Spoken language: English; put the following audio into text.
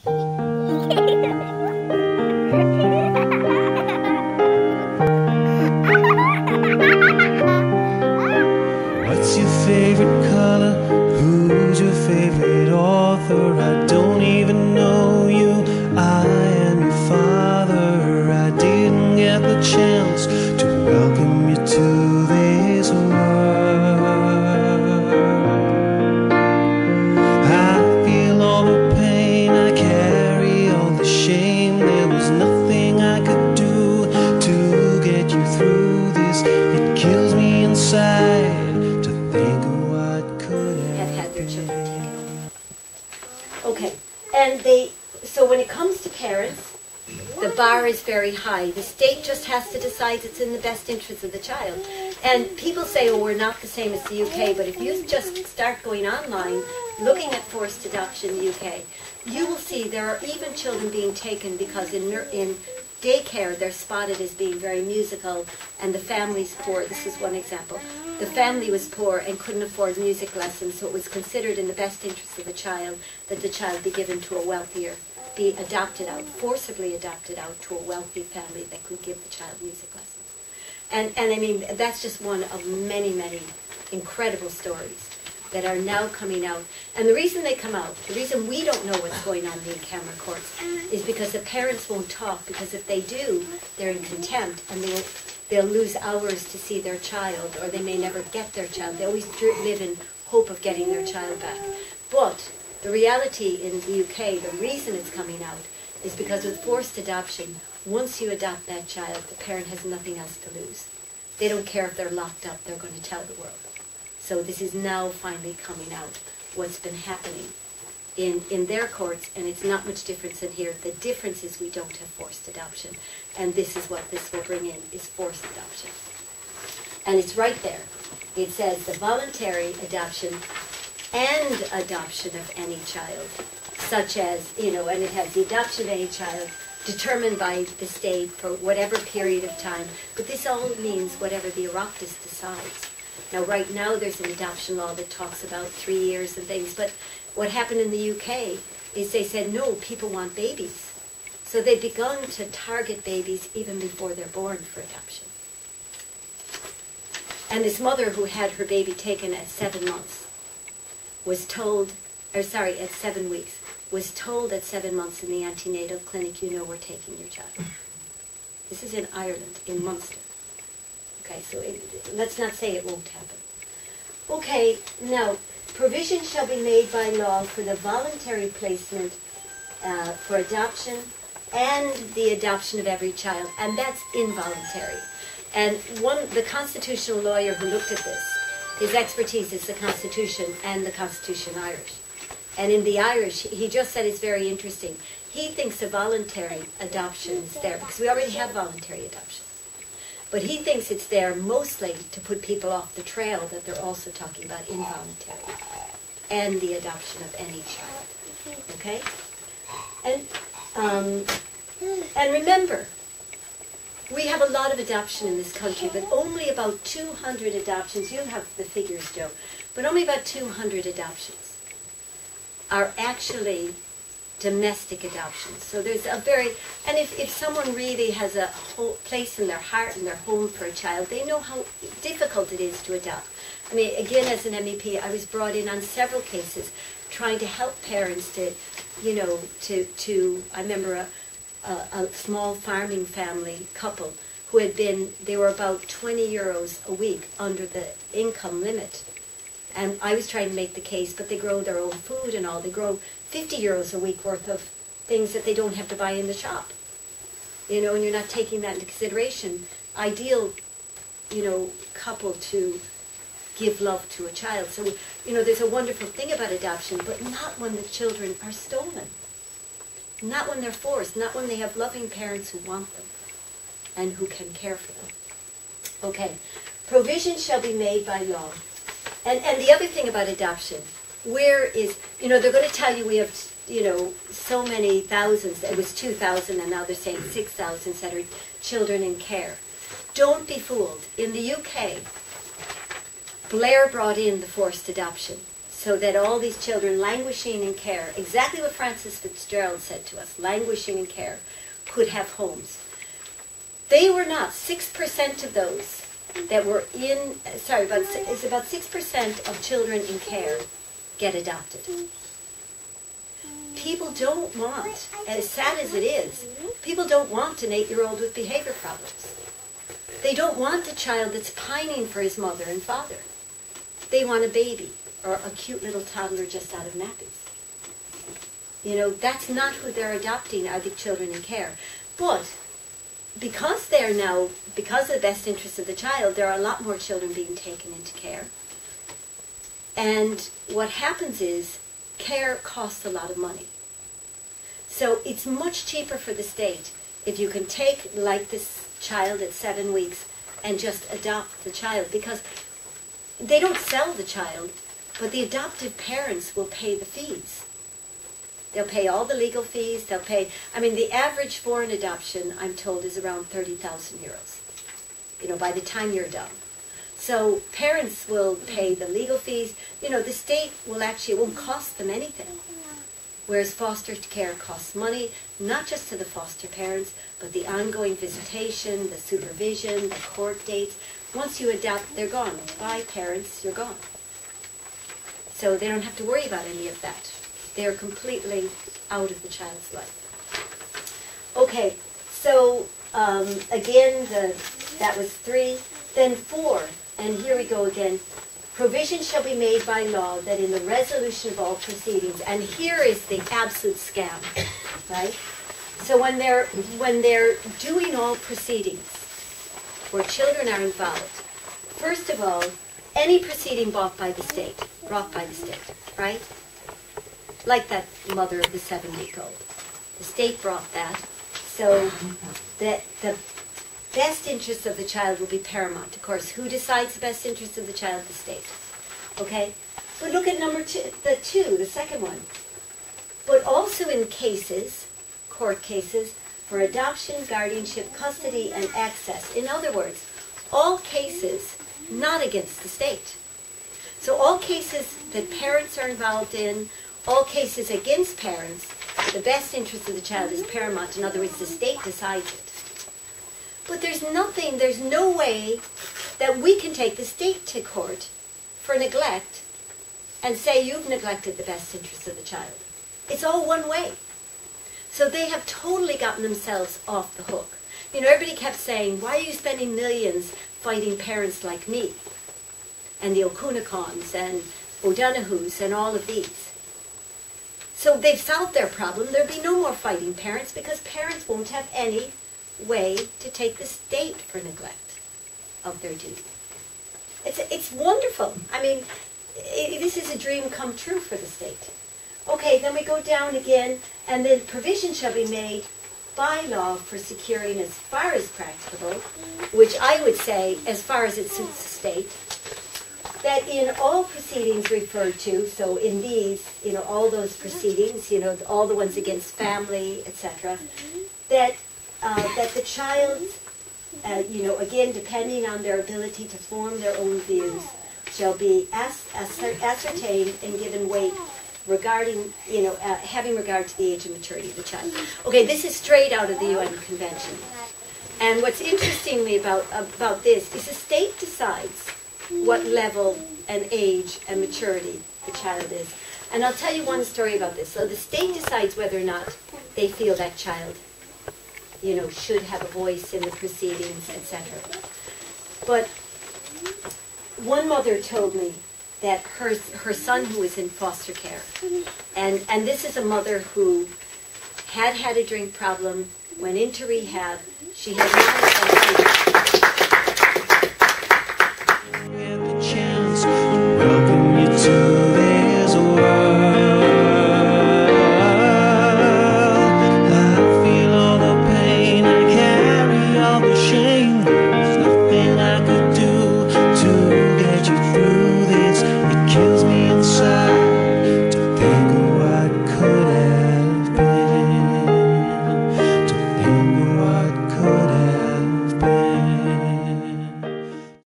What's your favorite color? Who's your favorite author? I don't even know you. I am your father. I didn't get the chance to welcome you to this world. I feel all the pain, I carry all the shame. There was nothing I could do to get you through this. It kills me inside to think of what could have had their children taken. Okay, and so when it comes to parents, the bar is very high. The state just has to decide it's in the best interest of the child. And people say, oh, we're not the same as the UK, but if you just start going online, looking at forced adoption in the UK, you will see there are even children being taken because in daycare they're spotted as being very musical and the family's poor. This is one example. The family was poor and couldn't afford music lessons, so it was considered in the best interest of the child that the child be given to a wealthier, be adopted out, forcibly adopted out to a wealthy family that could give the child music lessons. And I mean, that's just one of many, many incredible stories that are now coming out. And the reason they come out, the reason we don't know what's going on in the in-camera courts, is because the parents won't talk, because if they do, they're in contempt, and they'll lose hours to see their child, or they may never get their child. They always live in hope of getting their child back. But the reality in the UK, the reason it's coming out, is because with forced adoption, once you adopt that child, the parent has nothing else to lose. They don't care if they're locked up, they're going to tell the world. So this is now finally coming out, what's been happening in their courts, and it's not much difference in here. The difference is we don't have forced adoption, and this is what this will bring in, is forced adoption. And it's right there. It says the voluntary adoption and adoption of any child, such as, and it has the adoption of any child determined by the state for whatever period of time, but this all means whatever the Oireachtas decides. Now, right now, there's an adoption law that talks about 3 years and things, but what happened in the UK is they said, no, people want babies. So they've begun to target babies even before they're born for adoption. And this mother who had her baby taken at 7 months was told, at 7 weeks, was told at 7 months in the antenatal clinic, we're taking your child. This is in Ireland, in Munster. Okay, so let's not say it won't happen. Okay, now, provision shall be made by law for the voluntary placement for adoption and the adoption of every child, and that's involuntary. And the constitutional lawyer who looked at this, his expertise is the Constitution and the Constitution Irish. And in the Irish, he just said it's very interesting. He thinks a voluntary adoption is there, because we already have voluntary adoption. But he thinks it's there mostly to put people off the trail, that they're also talking about involuntary and the adoption of any child. Okay? And remember, we have a lot of adoption in this country, but only about 200 adoptions, you have the figures, Joe, but only about 200 adoptions are actually domestic adoptions. So there's a and if someone really has a whole place in their heart and their home for a child, they know how difficult it is to adopt. I mean, again, as an MEP, I was brought in on several cases trying to help parents to, I remember a small farming family couple who they were about 20 euros a week under the income limit. And I was trying to make the case, but they grow their own food and all. They grow 50 euros a week worth of things that they don't have to buy in the shop. And you're not taking that into consideration. Ideal, couple to give love to a child. So, there's a wonderful thing about adoption, but not when the children are stolen. Not when they're forced. Not when they have loving parents who want them and who can care for them. Okay. Provision shall be made by law. And the other thing about adoption, they're going to tell you we have, so many thousands. It was 2,000 and now they're saying 6,000 that are children in care. Don't be fooled. In the UK, Blair brought in the forced adoption. so that all these children languishing in care, exactly what Francis Fitzgerald said to us, languishing in care, could have homes. They were not. 6% of those that were in, it's about 6% of children in care get adopted. People don't want, as sad as it is, people don't want an 8-year-old with behavior problems. They don't want a child that's pining for his mother and father. They want a baby or a cute little toddler just out of nappies. You know, that's not who they're adopting, are the children in care. But because they're now, because of the best interest of the child, there are a lot more children being taken into care. And what happens is, care costs a lot of money. So it's much cheaper for the state if you can take, like this child at 7 weeks, and just adopt the child, because they don't sell the child, but the adoptive parents will pay the fees. They'll pay all the legal fees, they'll pay, I mean, the average for an adoption, I'm told, is around 30,000 euros, you know, by the time you're done. So parents will pay the legal fees, you know, the state will actually, it won't cost them anything. Whereas foster care costs money, not just to the foster parents, but the ongoing visitation, the supervision, the court dates. Once you adopt, they're gone. Bye, parents, you're gone. So they don't have to worry about any of that. They're completely out of the child's life. Okay, so again, that was 3. Then 4, and here we go again. Provision shall be made by law that in the resolution of all proceedings, and here is the absolute scam, right? So when they're doing all proceedings where children are involved, first of all, any proceeding brought by the state, right? Like that mother of the 7-week-old. The state brought that, so that the best interest of the child will be paramount. Of course, who decides the best interest of the child? The state. Okay? But look at number 2, the second one. But also in cases, court cases, for adoption, guardianship, custody, and access. In other words, all cases not against the state. So all cases that parents are involved in, all cases against parents, the best interest of the child is paramount. In other words, the state decides it. But there's no way that we can take the state to court for neglect and say you've neglected the best interest of the child. It's all one way. So they have totally gotten themselves off the hook. You know, everybody kept saying, why are you spending millions fighting parents like me? And the O'Conacons and O'Donohues and all of these. So they've solved their problem. There'll be no more fighting parents because parents won't have any way to take the state for neglect of their duty. It's wonderful. I mean, this is a dream come true for the state. Okay, then we go down again, and then provision shall be made by law for securing as far as practicable, which I would say as far as it suits the state, that in all proceedings referred to, so in these, you know, all those proceedings, you know, all the ones against family, etc., that the child, you know, again, depending on their ability to form their own views, shall be ascertained and given weight regarding, you know, having regard to the age and maturity of the child. Okay, this is straight out of the UN Convention. And what's interesting me about this is the state decides what level and age and maturity the child is. And I'll tell you one story about this. So the state decides whether or not they feel that child, you know, should have a voice in the proceedings, etc. But one mother told me that her son who was in foster care, and this is a mother who had a drink problem, went into rehab, she had not